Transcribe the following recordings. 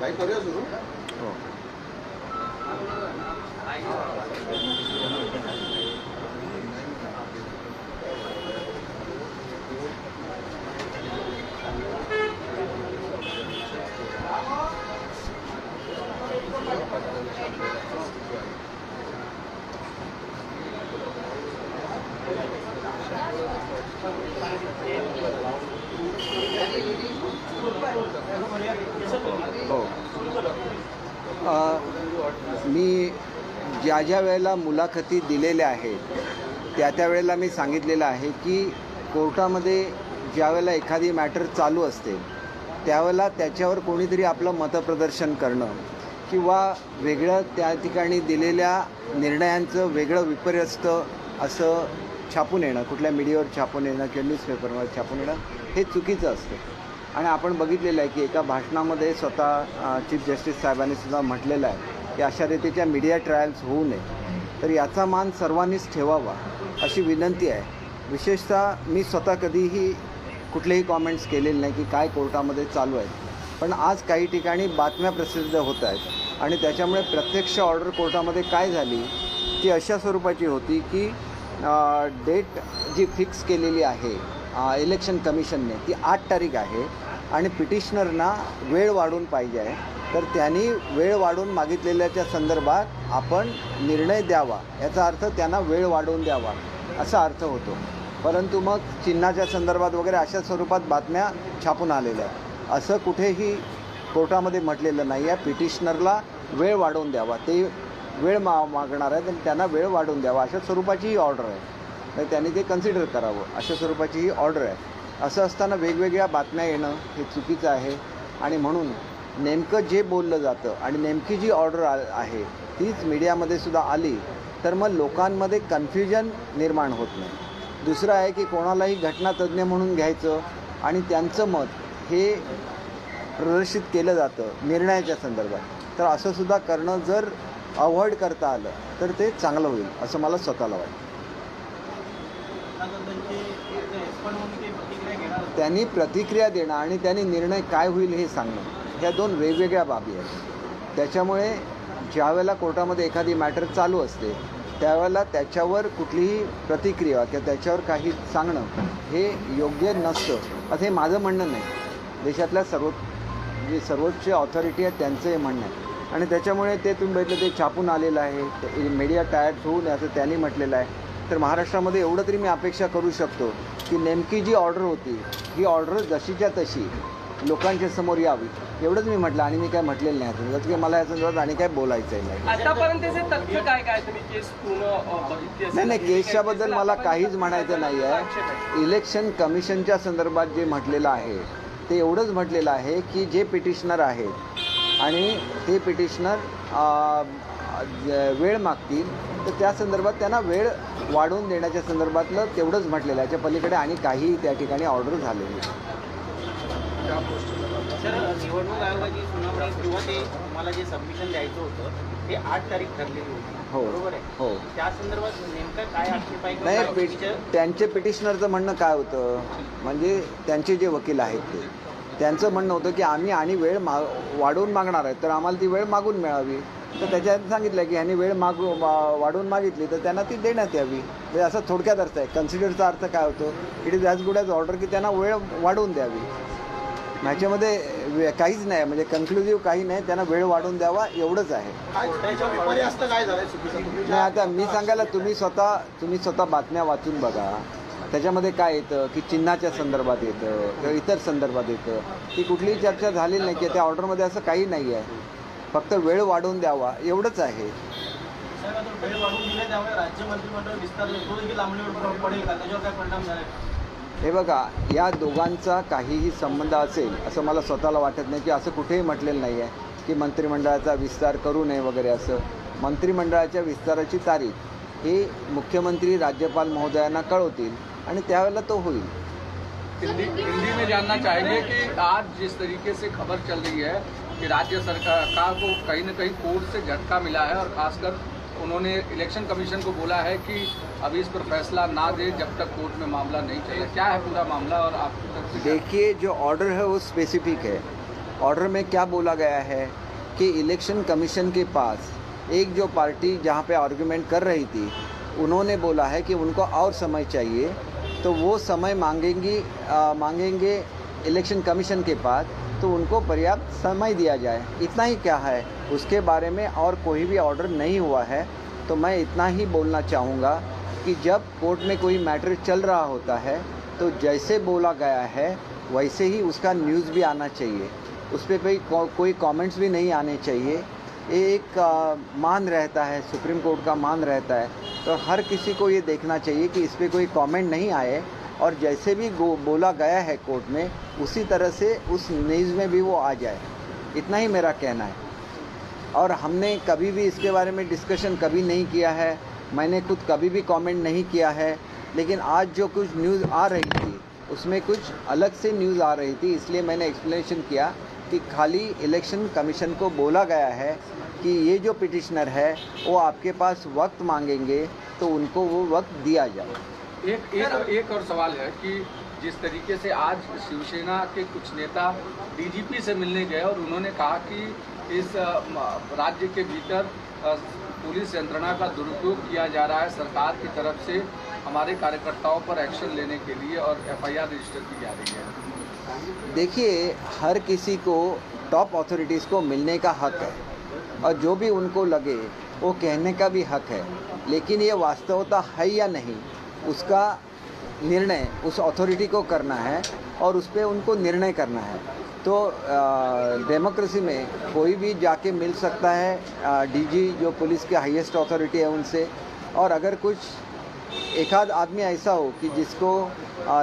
भाई करूया सुरू. हो. हो. मी ज्या वेळेला मुलाखती दिलेल्या आहेत त्या वेळेला मी सांगितलेलं आहे की कोर्टामध्ये ज्यावेळेला एखादी मॅटर चालू असते त्यावेळेला त्याच्यावर कोणीतरी आपलं मतप्रदर्शन करणं किंवा वेगळं त्या ठिकाणी दिलेल्या निर्णयांचं वेगळं विपर्यस्त असं छापून येणं, कुठल्या मीडियावर छापून येणं किंवा न्यूजपेपरवर छापून येणं हे चुकीचं असतं. आणि आपण बघितलेलं आहे की एका भाषणामध्ये स्वतः चीफ जस्टिस साहेबांनी सुद्धा म्हटलेलं आहे की अशा रीतीच्या मीडिया ट्रायल्स होऊ नये. तर याचा मान सर्वांनीच ठेवावा अशी विनंती आहे. विशेषतः मी स्वतः कधीही कुठलेही कॉमेंट्स केलेले नाही की काय कोर्टामध्ये चालू आहे, पण आज काही ठिकाणी बातम्या प्रसिद्ध होत आहेत आणि त्याच्यामुळे प्रत्यक्ष ऑर्डर कोर्टामध्ये काय झाली ती अशा स्वरूपाची होती की डेट जी फिक्स केलेली आहे इलेक्शन कमिशनने ती 8 तारीख आहे आणि पिटिशनरना वेळ वाढून पाहिजे आहे. तर त्यांनी वेळ वाढून मागितलेल्याच्या संदर्भात आपण निर्णय द्यावा, याचा अर्थ त्यांना वेळ वाढवून द्यावा असा अर्थ होतो. परंतु मग चिन्हाच्या संदर्भात वगैरे अशा स्वरूपात बातम्या छापून आलेल्या आहेत. असं कुठेही कोर्टामध्ये म्हटलेलं नाही आहे. पिटिशनरला वेळ वाढवून द्यावा, ते वेळ मागणार आहेत आणि त्यांना वेळ वाढवून द्यावा अशा स्वरूपाची ही ऑर्डर आहे. तर त्यांनी ते कन्सिडर करावं अशा स्वरूपाची ही ऑर्डर आहे. असं असताना वेगवेगळ्या बातम्या येणं हे चुकीचं आहे आणि म्हणून नेमकं जे बोललं जातं आणि नेमकी जी ऑर्डर आहे तीच मीडियामध्ये सुद्धा आली तर मग लोकांमध्ये कन्फ्युजन निर्माण होत नाही. दुसरं आहे की कोणालाही घटनातज्ज्ञ म्हणून घ्यायचं आणि त्यांचं मत हे प्रदर्शित केलं जातं निर्णयाच्या संदर्भात. तर असं सुद्धा करणं जर अवॉइड करता आलं तर ते चांगलं होईल असं मला स्वतःला वाटतं. त्यांनी प्रतिक्रिया देणं आणि त्यांनी निर्णय काय होईल हे सांगणं ह्या दोन वेगवेगळ्या बाबी आहेत. त्याच्यामुळे ज्यावेळेला कोर्टामध्ये एखादी मॅटर चालू असते त्यावेळेला त्याच्यावर कुठलीही प्रतिक्रिया किंवा त्याच्यावर काही सांगणं हे योग्य नसतं असं हे माझं म्हणणं नाही. देशातल्या जे सर्वोच्च ऑथॉरिटी आहे त्यांचं हे म्हणणं आहे आणि त्याच्यामुळे ते तुम्ही बघितलं ते छापून आलेलं आहे. मीडिया टायर्ड होऊ नये असं त्यांनी म्हटलेलं आहे. तर महाराष्ट्रामध्ये एवढं तरी मी अपेक्षा करू शकतो की नेमकी जी ऑर्डर होती ही ऑर्डर जशीच्या तशी लोकांच्या समोर यावी एवढंच मी म्हटलं आणि मी काय म्हटलेलं नाही. जसं की मला या संदर्भात आणि काय बोलायचं नाही. आतापर्यंतचे तथ्य काय तुम्ही केस पूर्ण नाही केसच्याबद्दल मला काहीच म्हणायचं नाही आहे. इलेक्शन कमिशनच्या संदर्भात जे म्हटलेलं आहे ते एवढंच म्हटलेलं आहे की जे पिटिशनर आहेत आणि ते पिटिशनर वेळ मागतील तर त्या संदर्भात त्यांना वेळ वाढवून देण्याच्या संदर्भातलं तेवढंच म्हटलेलं आहे. याच्या पलीकडे आणि काही त्या ठिकाणी ऑर्डर झालेली. सर निवडणूक आयोगाची सुनावणी किंवा ते तुम्हाला जे सबमिशन द्यायचं होतं ते 8 तारीख ठरलेली होती. हो बरोबर आहे. हो. त्या संदर्भात नेमकं काय आक्षेप आहे? नाही त्यांचे पिटिशनरचं म्हणणं काय होतं म्हणजे त्यांचे जे वकील आहेत ते त्यांचं म्हणणं होतं की आम्ही आणि वेळ वाढवून मागणार आहे तर आम्हाला ती वेळ मागून मिळावी. तर त्याच्यात सांगितलं की ह्यांनी वेळ वाढवून मागितली तर त्यांना ती देण्यात यावी. म्हणजे असं थोडक्यात अर्थ आहे. कन्सिडरचा अर्थ काय होतो it is as good as order की त्यांना वेळ वाढवून द्यावी. ह्याच्यामध्ये काहीच नाही म्हणजे कन्क्लुझिव्ह काही नाही. त्यांना वेळ वाढवून द्यावा एवढंच आहे. नाही आता मी सांगायला तुम्ही स्वतः बातम्या वाचून बघा. त्याच्यामध्ये काय येतं की चिन्हाच्या संदर्भात येतं किंवा इतर संदर्भात येतं. ती कुठलीही चर्चा झालेली नाही की त्या ऑर्डरमध्ये असं काही नाही आहे. फक्त वेळ वाढवून द्यावा एवढंच आहे. हे बघा या दोघांचा काहीही संबंध असेल असं मला स्वतःला वाटत नाही की असं कुठेही म्हटलेलं नाही आहे की मंत्रिमंडळाचा विस्तार करू नये वगैरे असं. मंत्रिमंडळाच्या विस्ताराची तारीख ही मुख्यमंत्री राज्यपाल महोदयांना कळवतील आणि त्यावेळेला तो होईल. हिंदी में जानना चाहेंगे कि आज जिस तरीके से खबर चल रही है कि राज्य सरकार को कहीं न कहीं कोर्ट से झटका मिला है और खासकर उन्होंने इलेक्शन कमीशन को बोला है कि अभी इस पर फैसला ना दे जब तक कोर्ट में मामला नहीं चले। क्या है पूरा मामला और आपकी तरफ से? देखिए, जो ऑर्डर है वो स्पेसिफिक है। ऑर्डर में क्या बोला गया है कि इलेक्शन कमीशन के पास एक जो पार्टी जहाँ पे आर्गुमेंट कर रही थी, उन्होंने बोला है कि उनको और समय चाहिए, तो वो समय मांगेंगे इलेक्शन कमीशन के पास, तो उनको पर्याप्त समय दिया जाए। इतना ही क्या है, उसके बारे में और कोई भी ऑर्डर नहीं हुआ है। तो मैं इतना ही बोलना चाहूँगा कि जब कोर्ट में कोई मैटर चल रहा होता है तो जैसे बोला गया है वैसे ही उसका न्यूज़ भी आना चाहिए, उस पर कोई कमेंट्स भी नहीं आने चाहिए। एक मान रहता है, सुप्रीम कोर्ट का मान रहता है, तो हर किसी को ये देखना चाहिए कि इस पर कोई कमेंट नहीं आए और जैसे भी बोला गया है कोर्ट में उसी तरह से उस न्यूज़ में भी वो आ जाए। इतना ही मेरा कहना है। और हमने कभी भी इसके बारे में डिस्कशन कभी नहीं किया है, मैंने खुद कभी भी कमेंट नहीं किया है, लेकिन आज जो कुछ न्यूज़ आ रही थी उसमें कुछ अलग से न्यूज़ आ रही थी, इसलिए मैंने एक्सप्लेनेशन किया कि खाली इलेक्शन कमीशन को बोला गया है कि ये जो पिटिशनर है वो आपके पास वक्त मांगेंगे तो उनको वो वक्त दिया जाए। एक और सवाल है कि जिस तरीके से आज शिवसेना के कुछ नेता डीजीपी से मिलने गए और उन्होंने कहा कि इस राज्य के भीतर पुलिस यंत्रणा का दुरुपयोग किया जा रहा है सरकार की तरफ से हमारे कार्यकर्ताओं पर एक्शन लेने के लिए और एफआईआर रजिस्टर की जा रही है। देखिए, हर किसी को टॉप अथॉरिटीज़ को मिलने का हक है और जो भी उनको लगे वो कहने का भी हक है, लेकिन ये वास्तवता है या नहीं उसका निर्णय उस अथॉरिटी को करना है और उस पर उनको निर्णय करना है। तो डेमोक्रेसी में कोई भी जाके मिल सकता है डीजी जो पुलिस के हाईएस्ट अथॉरिटी है उनसे, और अगर कुछ एक आध आदमी ऐसा हो कि जिसको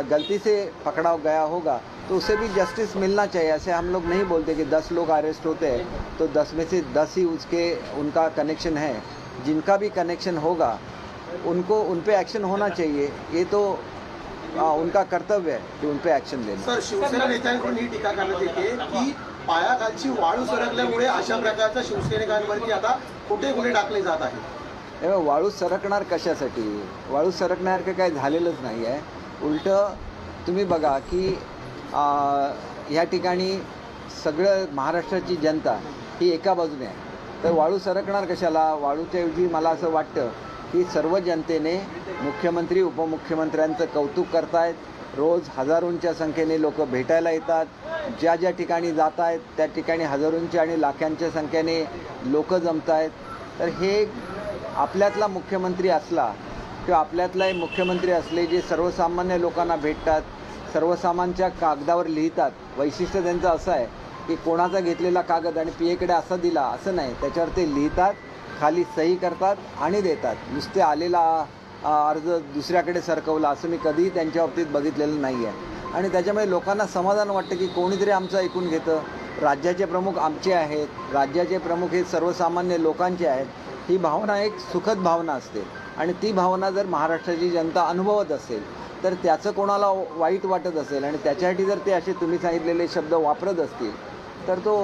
गलती से पकड़ा गया होगा तो उसे भी जस्टिस मिलना चाहिए। ऐसे हम लोग नहीं बोलते कि 10 लोग अरेस्ट होते हैं तो 10 में से 10 ही उनका कनेक्शन है। जिनका भी कनेक्शन होगा उनको उन पे एक्शन होना चाहिए, ये तो उनका कर्तव्य है कि उन पे एक्शन लेना। सर, शिवसेना नेत्यांकडून ही टीका करण्यात येते की पायाखालची वाळू सरकल्यामुळे अशा प्रकारच्या शिवसैनिकांवरती आता खोटे गुन्हे टाकले जात आहेत। वाळू सरकणार कशासाठी? वाळू सरकण्यासारखं काय झालेलंच नाही आहे। उलटं तुम्ही बघा की ह्या ठिकाणी सगळं महाराष्ट्राची जनता ही एका बाजूने आहे, तर वाळू सरकणार कशाला? वाळूच्याऐवजी मला असं वाटतं की सर्व जनतेने मुख्यमंत्री उपमुख्यमंत्र्यांचं कौतुक करतायत। रोज हजारोंच्या संख्येने लोक भेटायला येतात, ज्या ज्या ठिकाणी जात आहेत त्या ठिकाणी हजारोंच्या आणि लाखांच्या संख्येने लोक जमत आहेत। तर हे आपल्यातला मुख्यमंत्री असला किंवा आपल्यातला मुख्यमंत्री असले जे सर्वसामान्य लोकांना भेटतात, सर्वसामान्यांच्या कागदावर लिहितात। वैशिष्ट्य त्यांचं असं आहे की कोणाचा घेतलेला कागद आणि पीएकडे असा दिला असं नाही, त्याच्यावर ते लिहितात, खाली सही करतात आणि देतात। नुसते आलेला अर्ज दुसऱ्याकडे सरकवला असं मी कधीही त्यांच्या बाबतीत बघितलेलं नाही आहे। आणि त्याच्यामुळे लोकांना समाधान वाटतं की कोणीतरी आमचं ऐकून घेतं। राज्याचे प्रमुख आमचे आहेत, राज्याचे प्रमुख हे सर्वसामान्य लोकांचे आहेत। ही भावना एक सुखद भावना असते आणि ती भावना जर महाराष्ट्राची जनता अनुभवत असेल तर त्याचं कोणाला वाईट वाटत असेल आणि त्याच्यासाठी जर ते असे तुम्ही सांगितलेले शब्द वापरत असतील तर तो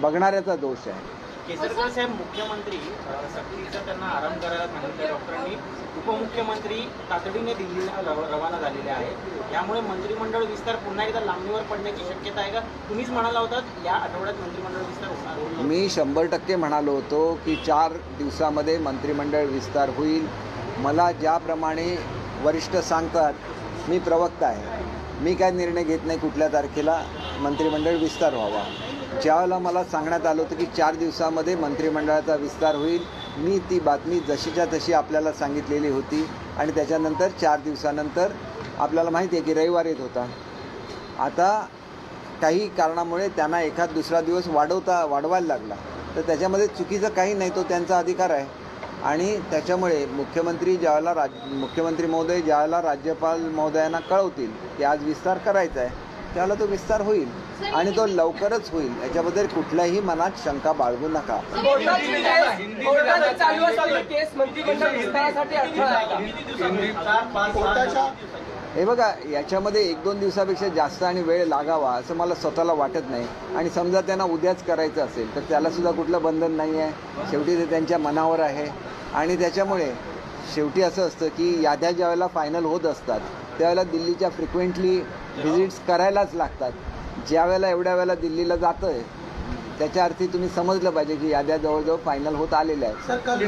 बघणाऱ्याचा दोष आहे। केसरकर साहेब, मुख्यमंत्री सक्तीचा त्यांना आराम करायला सांगितलं डॉक्टरांनी, उपमुख्यमंत्री तातडीने दिल्लीला रवाना झालेले आहेत। यामुळे मंत्रिमंडळ विस्तार पुन्हा एकदा लांबणीवर पडण्याची शक्यता आहे का? तुम्हीच म्हणाला होतात या आठवड्यात मंत्रिमंडळ विस्तार होणार। मी 100% म्हणालो होतो की 4 दिवसामध्ये मंत्रिमंडळ विस्तार होईल। मला ज्याप्रमाणे वरिष्ठ सांगतात, मी प्रवक्ता आहे, मी काय निर्णय घेत नाही कुठल्या तारखेला मंत्रिमंडळ विस्तार व्हावा। ज्यावेळेला मला सांगण्यात आलं होतं की 4 दिवसामध्ये मंत्रिमंडळाचा विस्तार होईल, मी ती बातमी जशीच्या तशी आपल्याला सांगितलेली होती आणि त्याच्यानंतर 4 दिवसानंतर आपल्याला माहिती आहे की रविवार येत होता। आता काही कारणामुळे त्यांना एखाद दुसरा दिवस वाढवायला लागला, तर त्याच्यामध्ये चुकीचं काही नाही, तो त्यांचा अधिकार आहे। आणि त्याच्यामुळे मुख्यमंत्री महोदय ज्यावेळेला राज्यपाल महोदयांना कळवतील की आज विस्तार करायचा आहे त्यावेळेला तो विस्तार होईल आणि तो लवकरच होईल, याच्याबद्दल कुठल्याही मनात शंका बाळगू नका। हे बघा, याच्यामध्ये 1-2 दिवसापेक्षा जास्त आणि वेळ लागावा असं मला स्वतःला वाटत नाही। आणि समजा त्यांना उद्याच करायचं असेल तर त्यालासुद्धा कुठलं बंधन नाही आहे, शेवटी ते त्यांच्या मनावर आहे। आणि त्याच्यामुळे शेवटी असं असतं की याद्या ज्या वेळेला फायनल होत असतात त्यावेळेला दिल्लीच्या फ्रिक्वेंटली व्हिजिट्स करायलाच लागतात. ज्या वेळेला एवढ्या वेळेला दिल्लीला जातं आहे त्याच्या अर्थी तुम्ही समजलं पाहिजे की याद्या जवळजवळ फायनल होत आलेल्या आहेत. सर कल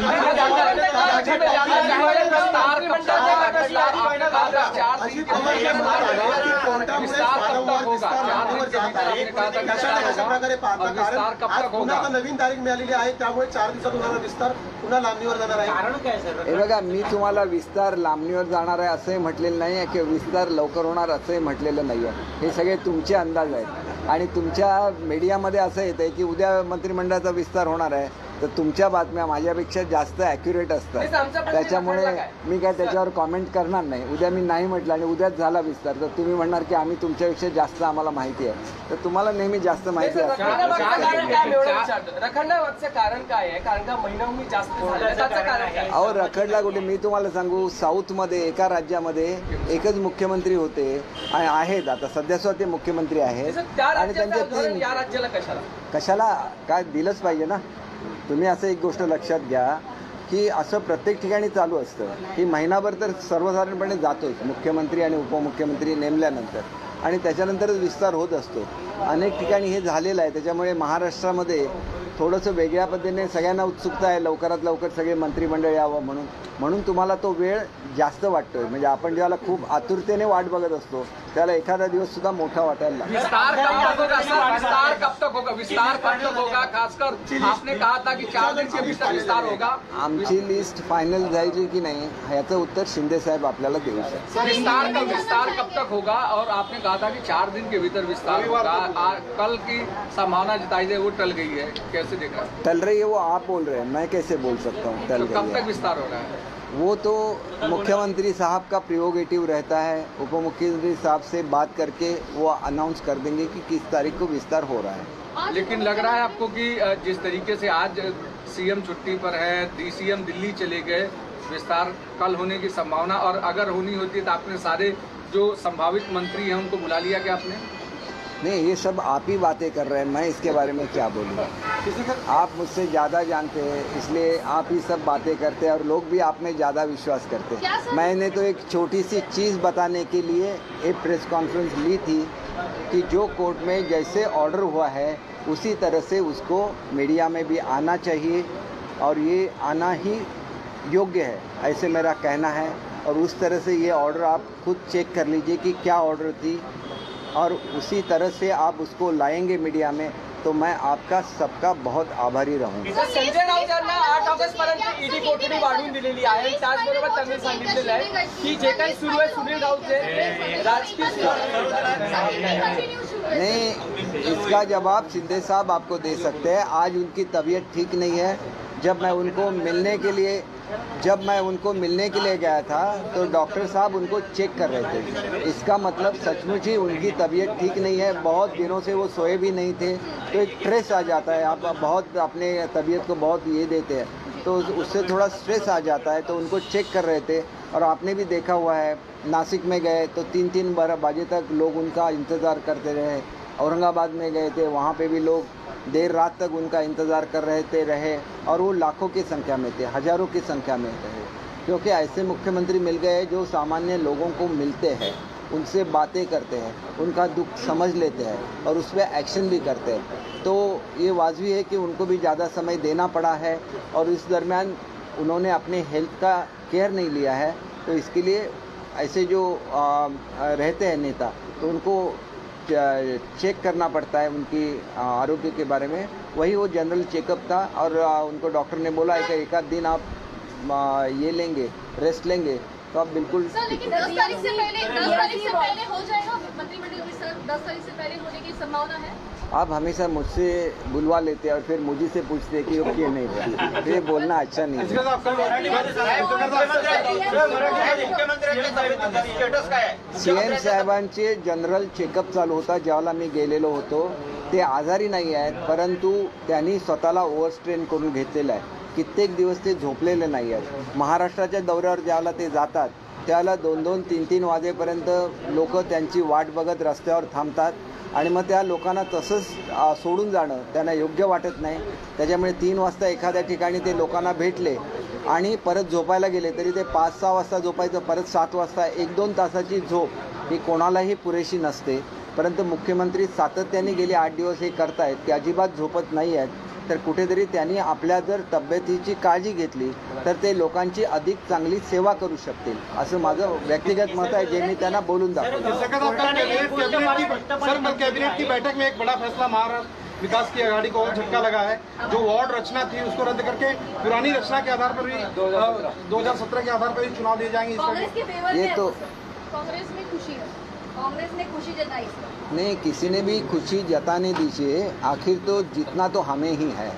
कशा प्रकारे पाहता, कारण आज पुन्हा आता नवीन तारीख मिळालेली आहे त्यामुळे 4 दिवसात होणारा विस्तार पुन्हा लांबणीवर जाणार आहे. कारण काय सर? हे बघा, मी तुम्हाला विस्तार लांबणीवर जाणार आहे असंही म्हटलेलं नाही आहे किंवा विस्तार लवकर होणार असंही म्हटलेलं नाही आहे. हे सगळे तुमचे अंदाज आहेत आणि तुमच्या मीडियामध्ये असं येतं आहे की उद्या मंत्रिमंडळाचा विस्तार होणार आहे, तर तुमच्या बातम्या माझ्यापेक्षा जास्त ॲक्युरेट असतात. त्याच्यामुळे मी काय त्याच्यावर कॉमेंट करणार नाही. उद्या मी नाही म्हटलं आणि उद्याच झाला विस्तार तर तुम्ही म्हणणार की आम्ही तुमच्यापेक्षा जास्त आम्हाला माहिती आहे. तर तुम्हाला नेहमी जास्त माहिती असते. रखडण्यामागचं कारण काय आहे? कारण का महिनाभूमी जास्त झालं त्याचं कारण काय? अहो रखडला कुठे? मी तुम्हाला सांगू, साऊथमध्ये एका राज्यामध्ये एकच मुख्यमंत्री होते आणि आहेत आता सध्या सुद्धा ते मुख्यमंत्री आहेत त्या आणि त्यांचे राज्याचं उदाहरण 3 या राज्याला कशाला? कशाला काय दिलंच पाहिजे ना. तुम्ही असं एक गोष्ट लक्षात घ्या की असं प्रत्येक ठिकाणी चालू असतं की महिनाभर तर सर्वसाधारणपणे जातोच मुख्यमंत्री आणि उपमुख्यमंत्री नेमल्यानंतर आणि त्याच्यानंतरच विस्तार होत असतो. अनेक ठिकाणी हे झालेलं आहे. त्याच्यामुळे महाराष्ट्रामध्ये थोडंसं वेगळ्या पद्धतीने सगळ्यांना उत्सुकता आहे लवकरात लवकर सगळे मंत्रिमंडळ यावं म्हणून तुम्हाला तो वेळ जास्त वाटतोय. म्हणजे आपण ज्याला खूप आतुरतेने वाट बघत असतो त्याला एखादा दिवस सुद्धा मोठा वाटायला लागतो. विस्तार कब तक होगा सर? विस्तार कब तक होगा? विस्तार कब तक होगा? खासकर आपने कहा था कि 4 दिन के भीतर विस्तार होगा. आमची लिस्ट फायनल जायची की नाही ह्याचं उत्तर शिंदे साहेब आपल्याला देऊ शकतात. विस्तार कब तक होगा? और आपने कहा था कि 4 दिन के भीतर विस्तार होगा. कल की संभावना जताई गई वो टल गई है, कैसे देख रहे हैं? टल रही है वो आप बोल रहे हैं, मैं कैसे बोल सकता हूँ टल तो कब गई तक है? विस्तार हो रहा है? वो तो मुख्यमंत्री साहब का प्रियोगेटिव रहता है. उपमुख्यमंत्री साहब से बात करके वो अनाउंस कर देंगे कि किस तारीख को विस्तार हो रहा है. लेकिन लग रहा है आपको कि जिस तरीके से आज सीएम छुट्टी पर है, डीसीएम दिल्ली चले गए, विस्तार कल होने की संभावना, और अगर होनी होती तो आपने सारे जो संभावित मंत्री हैं उनको बुला लिया क्या आपने? नहीं, ये सब आप ही बातें कर रहे हैं, मैं इसके बारे में क्या बोलूँगा. आप मुझसे ज़्यादा जानते हैं इसलिए आप ही सब बातें करते हैं और लोग भी आप में ज़्यादा विश्वास करते हैं. मैंने तो एक छोटी सी चीज़ बताने के लिए एक प्रेस कॉन्फ्रेंस ली थी कि जो कोर्ट में जैसे ऑर्डर हुआ है उसी तरह से उसको मीडिया में भी आना चाहिए और ये आना ही योग्य है, ऐसे मेरा कहना है. और उस तरह से ये ऑर्डर आप खुद चेक कर लीजिए कि क्या ऑर्डर थी और उसी तरह से आप उसको लाएंगे मीडिया में तो मैं आपका सबका बहुत आभारी रहूँगा. संजय राऊत यांना 8 ऑगस्टपर्यंत ईडी कोठडी वाढवून दिलेली आहे. त्याचबरोबर त्यांनी सांगितलेलं आहे की जे काही सुरू आहे सुनील राऊतचे राजकीय नहीं, इसका जवाब शिंदे साहब आपको दे सकते हैं. आज उनकी तबीयत ठीक नहीं है. जब मैं उनको मिलने के लिए गया था तो डॉक्टर साहब उनको चेक कर रहे थे. इसका मतलब सचमुच ही उनकी तबीयत ठीक नहीं है. बहुत दिनों से वो सोए भी नहीं थे तो एक स्ट्रेस आ जाता है. आप बहुत अपने तबीयत को बहुत ये देते हैं तो उससे थोड़ा स्ट्रेस आ जाता है. तो उनको चेक कर रहे थे और आपने भी देखा हुआ है नासिक में गए तो 3-3 बजे तक लोग उनका इंतज़ार करते रहे. औरंगाबाद में गए थे वहाँ पे भी लोग देर रात तक उनका इंतज़ार कर रहे और वो लाखों की संख्या में थे, हज़ारों की संख्या में रहे. क्योंकि ऐसे मुख्यमंत्री मिल गए जो सामान्य लोगों को मिलते हैं, उनसे बातें करते हैं, उनका दुख समझ लेते हैं और उस पर एक्शन भी करते हैं. तो ये वाजिब है कि उनको भी ज़्यादा समय देना पड़ा है और इस दरमियान उन्होंने अपने हेल्थ का केयर नहीं लिया है. तो इसके लिए ऐसे जो रहते हैं नेता तो उनको चेक करना पड़ता है उनकी आरोग्य के बारे में. वही वो जनरल चेकअप था और उनको डॉक्टर ने बोला है कि एक आध दिन आप ये लेंगे, रेस्ट लेंगे तो आप बिल्कुल. सर लेकिन 10 तारीख से पहले हो जाएगा मंत्रिमंडल विस्तार? 10 तारीख से पहले होने की संभावना है? आप हमेशा मुझसे बुलवा लेते हैं और फिर मुझे से पूछते हैं कि वो क्यों नहीं हुआ. तो ये बोलना अच्छा नहीं है. CM साहेबांचे जनरल चेकअप चालू होता ज्यावेळेला मी गेलेलो होतो. ते आजारी नाही आहेत परंतु त्यांनी स्वतःला ओव्हरस्ट्रेन करून घेतलेलं आहे. कित्येक दिवस ते झोपलेले नाही आहेत. महाराष्ट्राच्या दौऱ्यावर ज्यावेळेला ते जातात त्यावेळेला 2-2, 3-3 वाजेपर्यंत लोक त्यांची वाट बघत रस्त्यावर थांबतात आणि मग त्या लोकांना तसंच सोडून जाणं त्यांना योग्य वाटत नाही. त्याच्यामुळे 3 वाजता एखाद्या ठिकाणी ते लोकांना भेटले आणि परत झोपायला गेले तरी ते 5-6 वाजता झोपायचं, परत 7 वाजता 1-2 तासाची झोप ही कोणालाही पुरेशी नसते. परंतु मुख्यमंत्री सातत्याने गेले 8 दिवस हे करतायत की अजिबात झोपत नाही आहेत. तर कुठेतरी त्यांनी आपल्या जर तब्येतीची काळजी घेतली तर ते लोकांची अधिक चांगली सेवा करू शकतील, असं माझं व्यक्तिगत मत आहे, जे मी त्यांना बोलून दाखवलं. सर, कल कैबिनेट की बैठक में एक बड़ा फैसला महाराष्ट्र विकास की आघाड़ी को और झटका लगा है. जो वार्ड रचना थी उसको रद्द करके पुरानी रचना के आधार पर भी 2017 के आधार पर ही चुनाव दिए जाएंगे. कांग्रेस के फेवर ये में तो कांग्रेस में खुशी है, कांग्रेस ने खुशी जताई इस पर। नहीं, किसी ने भी खुशी जताने दीजिए, आखिर तो जीतना तो हमें ही है,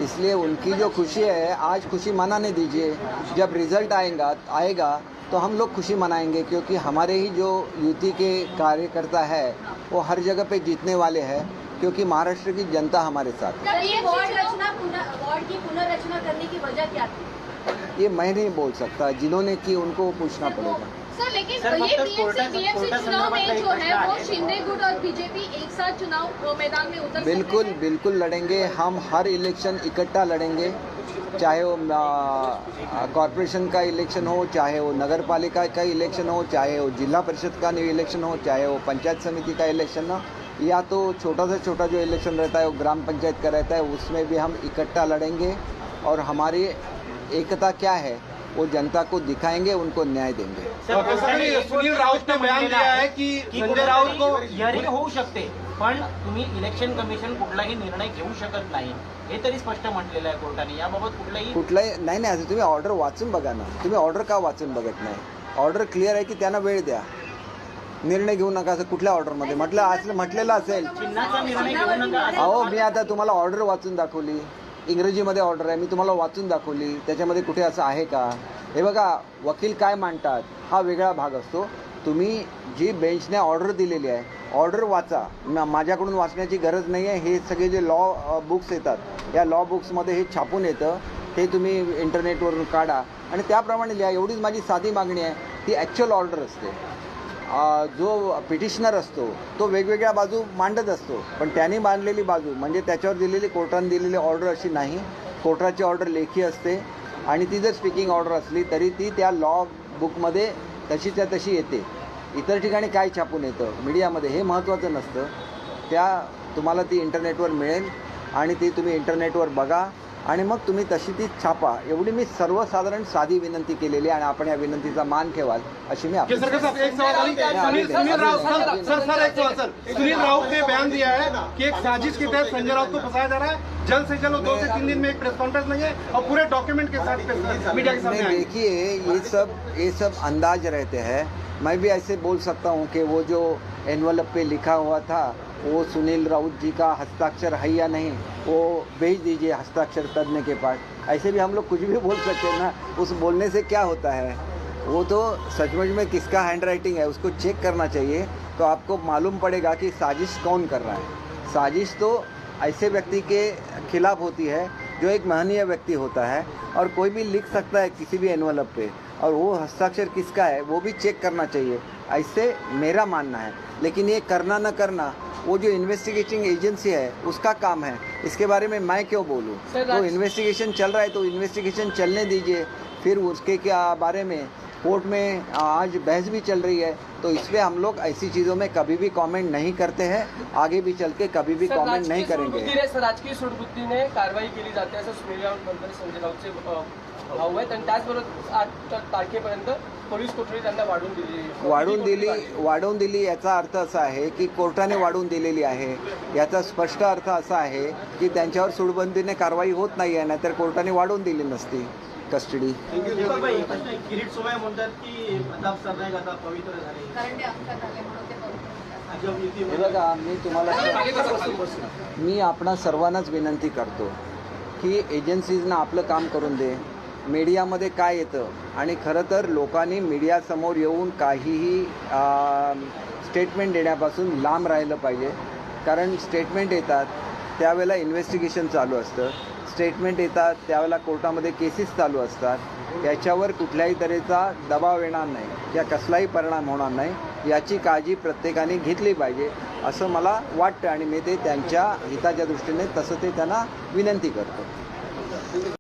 इसलिए उनकी जो खुशी है आज खुशी मनाने दीजिए. जब रिजल्ट आएगा तो हम लोग खुशी मनाएंगे, क्योंकि हमारे ही जो युति के कार्यकर्ता है वो हर जगह पे जीतने वाले हैं, क्योंकि महाराष्ट्र की जनता हमारे साथ है. ये वार्ड की पुनर्रचना करने की वजह क्या थी? ये मैं नहीं बोल सकता, जिन्होंने की उनको पूछना पड़ेगा. सर, लेकिन सर, ये फक्त बीएमसी चुनाव में जो है वो शिंदे गुट और बीजेपी एक साथ चुनाव मैदान में उतर बिल्कुल सकते हैं। बिल्कुल लड़ेंगे. हम हर इलेक्शन इकट्ठा लड़ेंगे, चाहे वो कॉरपोरेशन का इलेक्शन हो, चाहे वो नगर पालिका का इलेक्शन हो, चाहे वो जिला परिषद का इलेक्शन हो, चाहे वो पंचायत समिति का इलेक्शन हो, या तो छोटा से छोटा जो इलेक्शन रहता है वो ग्राम पंचायत का रहता है, उसमें भी हम इकट्ठा लड़ेंगे. और हमारी एकता क्या है वो जनता को दिखाएंगे, उनको न्याय देंगे. सुनील राऊत ने बयान दिया है की संजय राऊत को हिअरिंग होऊ शकते, पण तुम्ही इलेक्शन कमिशन कुठलाही निर्णय घेऊ शकत नाही हे तरी स्पष्ट म्हटलेलं आहे कोर्टाने. याबाबत कुठलाही नाही असं तुम्ही ऑर्डर वाचून बघा ना. तुम्ही ऑर्डर का वाचून बघत नाही? ऑर्डर क्लिअर आहे की त्यांना वेळ द्या, निर्णय घेऊ नका, असं कुठल्या ऑर्डरमध्ये म्हटलेलं असेल. चिन्हाचा निर्णय घेऊ नका. अहो, मी आता तुम्हाला ऑर्डर वाचून दाखवली, इंग्रजीमध्ये ऑर्डर आहे, मी तुम्हाला वाचून दाखवली, त्याच्यामध्ये कुठे असं आहे का? हे बघा, वकील काय मांडतात हा वेगळा भाग असतो. तुम्ही जी बेंचने ऑर्डर दिलेली आहे, ऑर्डर वाचा. माझ्याकडून वाचण्याची गरज नाही आहे. हे सगळे जे लॉ बुक्स येतात, या लॉ बुक्समध्ये हे छापून येतं, ते तुम्ही इंटरनेटवरून काढा आणि त्याप्रमाणे लिहा. एवढीच माझी साधी मागणी आहे. ती ॲक्च्युअल ऑर्डर असते. जो पिटिशनर असतो तो वेगवेगळ्या बाजू मांडत असतो, पण त्यांनी मांडलेली बाजू म्हणजे त्याच्यावर दिलेली कोर्टाने दिलेली ऑर्डर अशी नाही. कोर्टाची ऑर्डर लेखी असते आणि ती जर स्पीकिंग ऑर्डर असली तरी ती त्या लॉ बुकमध्ये तशीच्या तशी येते. इतर ठिकाणी काय छापून येतं मीडियामध्ये हे महत्त्वाचं नसतं. तुम्हाला ती इंटरनेटवर मिळेल आणि ती तुम्ही इंटरनेटवर बघा आणि मग तुम्ही तशी ती छापा. एवढी मी सर्वसाधारण साधी विनंती केलेली आणि आपण या विनंतीचा मान ठेवाल अशी मी सुनील राउत ने बयान दिया है कि एक साजिश के तहत संजय राउत को फंसाया जा रहा है. जल्द से जल्द 2 से 3 दिन में एक प्रेस कॉन्फ्रेंस लेंगे और पूरे डॉक्यूमेंट के साथ मीडिया के सामने आएंगे. देखिए, ये सब अंदाज रहते हैं. मैं भी ऐसे बोल सकता हूँ कि वो जो एनवलप पे लिखा हुआ था वो सुनील राउत जी का हस्ताक्षर है या नहीं, वो भेज दीजिए हस्ताक्षर करने के पास. ऐसे भी हम लोग कुछ भी बोल सकते हैं ना. उस बोलने से क्या होता है? वो तो सचमुच में किसका हैंड राइटिंग है उसको चेक करना चाहिए, तो आपको मालूम पड़ेगा कि साजिश कौन कर रहा है. साजिश तो ऐसे व्यक्ति के खिलाफ होती है जो एक महनीय व्यक्ति होता है, और कोई भी लिख सकता है किसी भी एनवलप पे, और वो हस्ताक्षर किसका है वो भी चेक करना चाहिए, ऐसे मेरा मानना है. लेकिन ये करना न करना वो जो इन्वेस्टिगेटिंग एजेंसी है उसका काम है. इसके बारे में मैं क्यों बोलूँ? तो इन्वेस्टिगेशन चल रहा है तो इन्वेस्टिगेशन चलने दीजिए. फिर उसके क्या बारे में कोर्ट में आज बहस भी चल रही है, तो इसमें हम लोग ऐसी चीज़ों में कभी भी कमेंट नहीं करते हैं, आगे भी चल के कभी भी कमेंट नहीं करेंगे. राजकीय सूडबुद्धीने कारवाई केली जाते असं सुनील राऊत म्हणतात. संजय राऊतचे भाऊ आहेत आणि त्याचबरोबर 8 तारखेपर्यंत पोलीस कोठडी त्यांना वाढवून दिली याचा अर्थ असा आहे की कोर्टाने वाढवून दिलेली आहे. याचा स्पष्ट अर्थ असा आहे की त्यांच्यावर सूडबंदीने कारवाई होत नाही आहे, नाहीतर कोर्टाने वाढवून दिली नसती कस्टडी. किरीट सोमय्या म्हणतात की प्रताप सरनाईक आता पवित्र झाले. हे बघा, मी आपणा सर्वांनाच विनंती करतो की एजन्सीजना आपलं काम करून दे. मीडियामध्ये काय येतं आणि खरं तर लोकांनी मीडियासमोर येऊन काहीही स्टेटमेंट देण्यापासून लांब राहिलं पाहिजे. कारण स्टेटमेंट येतात त्यावेळेला इन्व्हेस्टिगेशन चालू असतं, स्टेटमेंट येतात त्यावेळेला कोर्टामध्ये केसेस चालू असतात. त्याच्यावर कुठल्याही तऱ्हेचा दबाव येणार नाही, या कसलाही परिणाम होणार नाही याची काळजी प्रत्येकाने घेतली पाहिजे असं मला वाटतं आणि मी ते त्यांच्या हिताच्या दृष्टीने तसं ते त्यांना विनंती करतो.